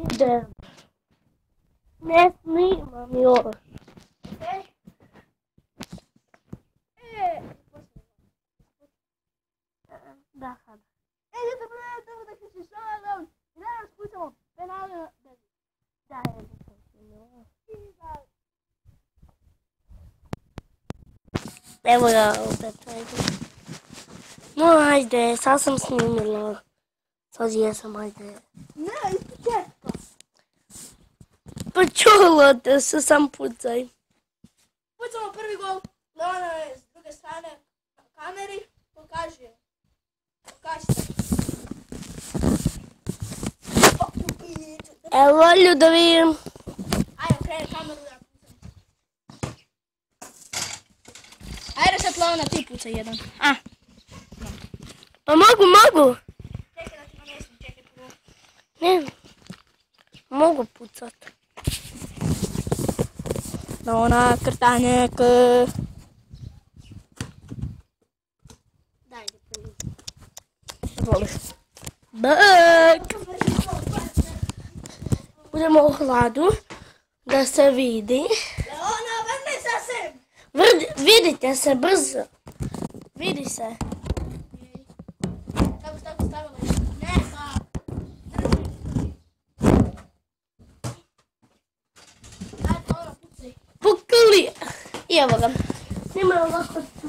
idem. Ne snimam još. Da, sad. Idete pogledati da će se šalom i danas pucamo penale na debi. Da, evo ga opet, ajde. No, ajde, sad sam snimila. Sad jesam, ajde. Ne, isti često. Pa čula te se, sam pucaj. Pucamo prvi gol. Leona je s druge strane na kameri. Pokaži. Evo, da vidim. Ajde, okreni kameru da pucam. Ajde sad Leona, ti pucaj jedan. Pa mogu. Čekaj da ti namjestim, čekaj prvo. Ne, mogu pucat. Leona, krtanjek. Daj, da prvi. Voliš. Bak! Budemo u hladu, da se vidi. Leona, vrni sasvim! Vidite se brzo. Vidi se. Tako stavila je. Neka! Ajde, Leona, pucaj. Pukli. I evo ga. Snimaj ovako tu.